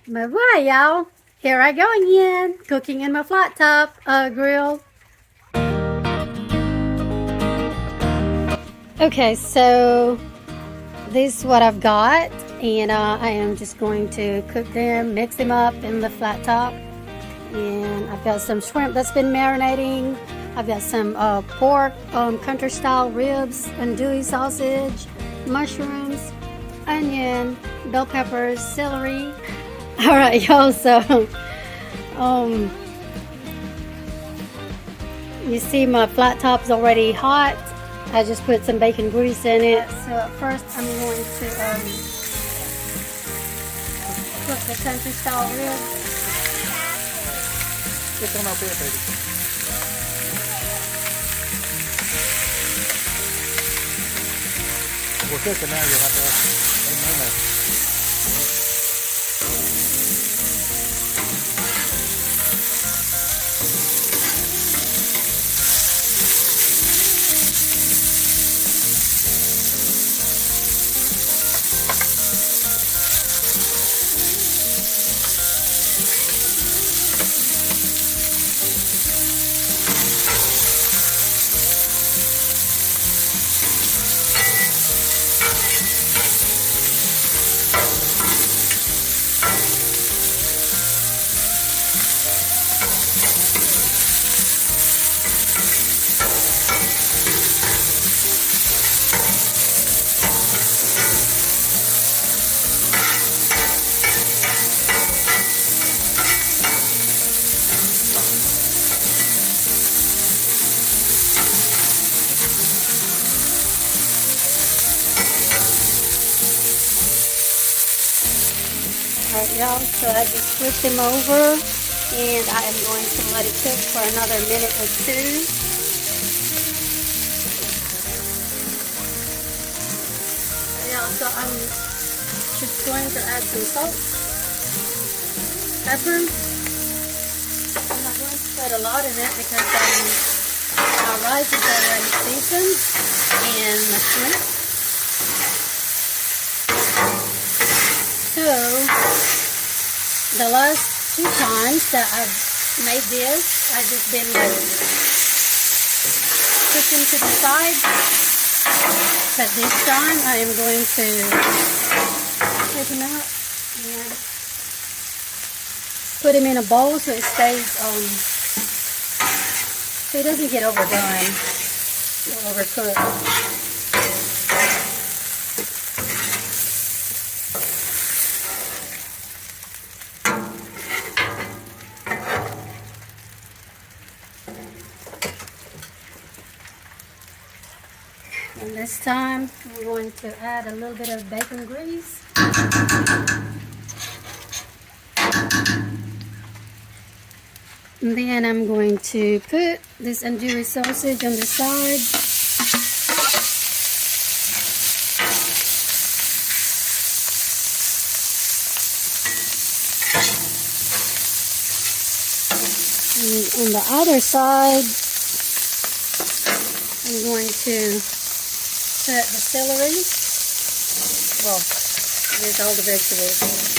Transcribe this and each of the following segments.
Mabuhay y'all! Here I go again, cooking in my flat top grill. Okay, so this is what I've got, and I am just going to cook them, mix them up in the flat top. And I've got some shrimp that's been marinating. I've got some pork, country style ribs, andouille sausage, mushrooms, onion, bell peppers, celery. All right, y'all. So, you see my flat top's already hot. I just put some bacon grease in it. So at first, I'm going to cook the country style ribs. Ito na po baby. Você também eu até Alright y'all, so I just flipped them over and I am going to let it cook for another minute or two. Yeah, so I'm just going to add some salt, pepper. I'm not going to put a lot in it because our rice is already seasoned and the shrimp. So, the last two times that I've made this, I've just been pushing to the side. But this time, I am going to take them out and put them in a bowl so it stays, so it doesn't get overdone or overcooked. And this time, I'm going to add a little bit of bacon grease. And then I'm going to put this andouille sausage on the side. And on the other side, I'm going to put the celery, well, there's all the vegetables.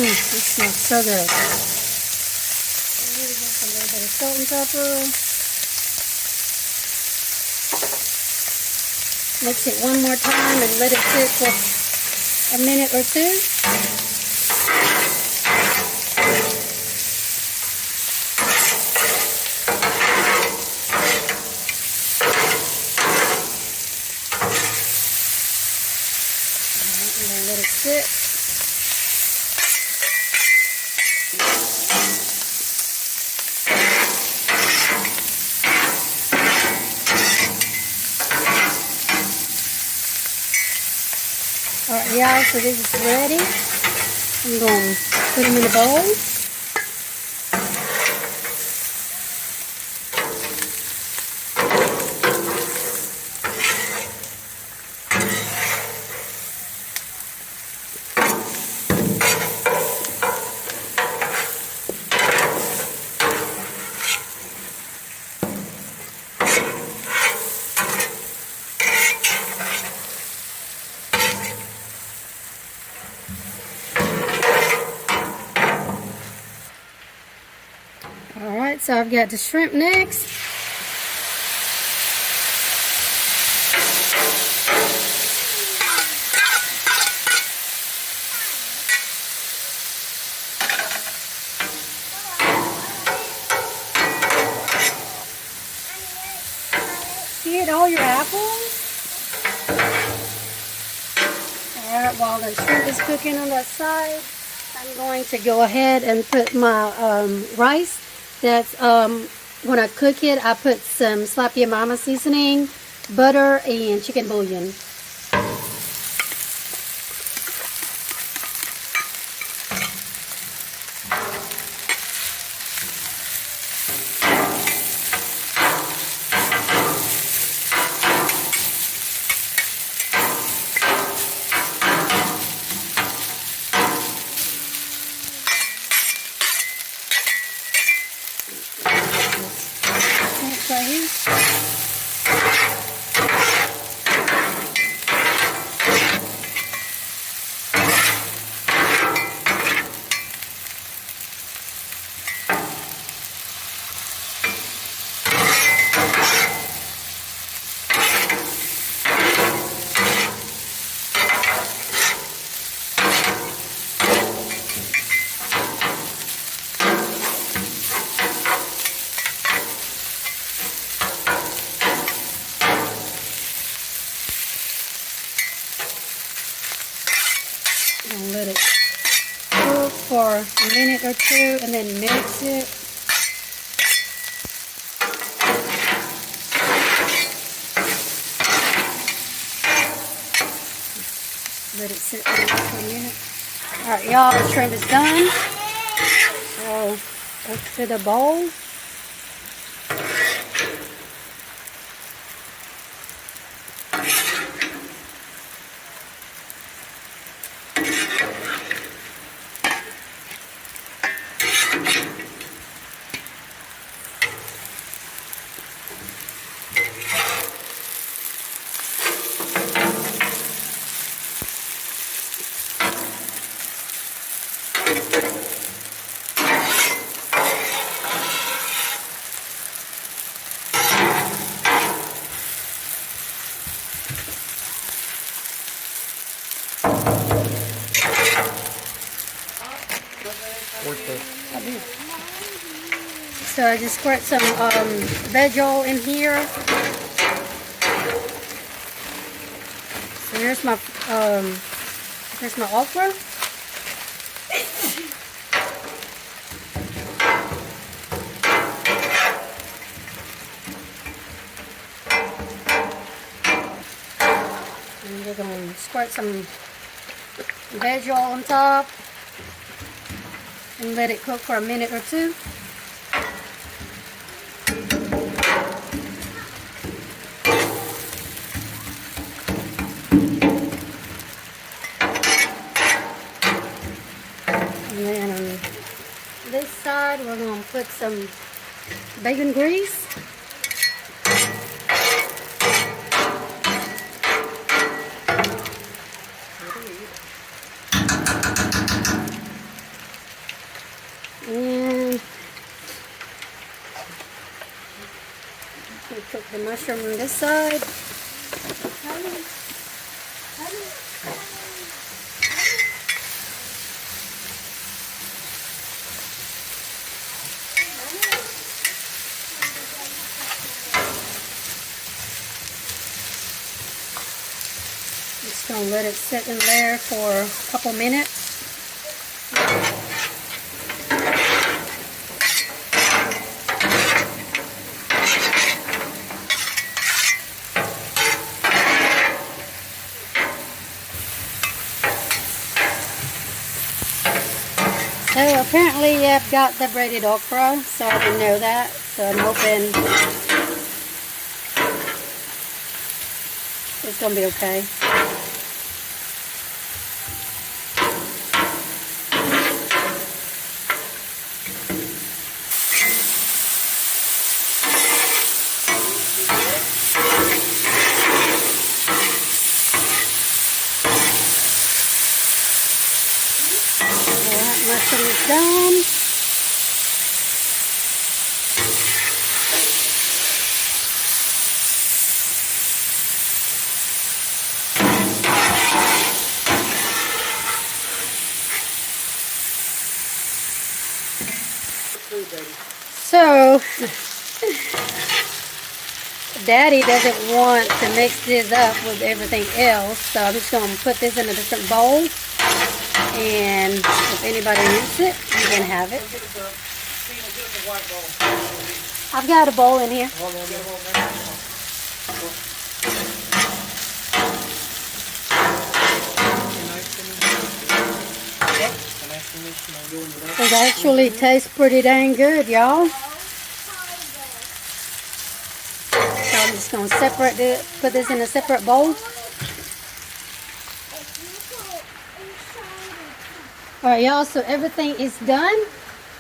It smells so good. Just a little bit of salt and pepper. Mix it one more time and let it sit for a minute or two. And then let it sit. Alright, y'all, so this is ready. I'm going to put them in a bowl. Alright, so I've got the shrimp next. You ate all your apples? Alright, while the shrimp is cooking on that side, I'm going to go ahead and put my rice. That's when I cook it, I put some slap your mama seasoning, butter, and chicken bouillon. Right here. And let it cook for a minute or two and then mix it. Let it sit there for a minute. Alright, y'all, the shrimp is done. So, go to the bowl. So I just squirt some veg oil in here. So here's my okra. And we're going to squirt some veg oil on top and let it cook for a minute or two. And then on this side, we're going to put some bacon grease. We cook the mushroom on this side. Just gonna let it sit in there for a couple minutes. So apparently I've got the braided okra, so I didn't know that. So I'm hoping it's gonna be okay. Mushroom is done. So, Daddy doesn't want to mix this up with everything else, so I'm just going to put this in a different bowl. And if anybody needs it, you can have it. I've got a bowl in here. It actually tastes pretty dang good, y'all. So I'm just going to put this in a separate bowl. Alright y'all, so everything is done.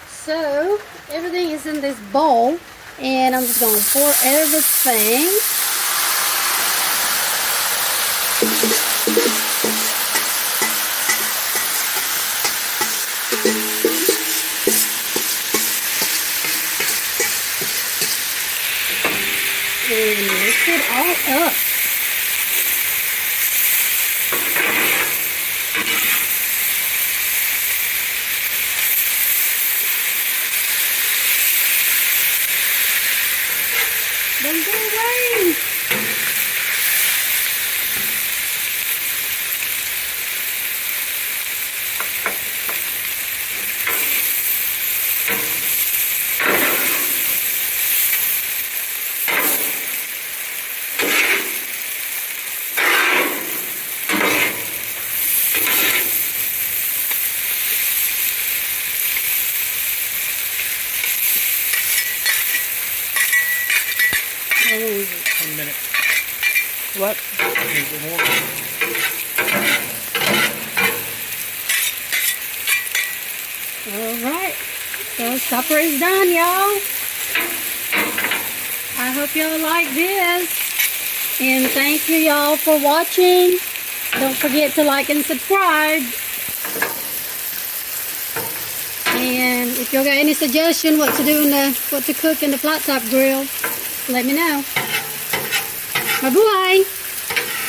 So everything is in this bowl, and I'm just going to pour everything. And mix it all up. Don't go away. What? Alright, so supper is done, y'all. I hope y'all like this. And thank you y'all for watching. Don't forget to like and subscribe. And if y'all got any suggestion what to cook in the flat top grill, let me know. Mabuhay!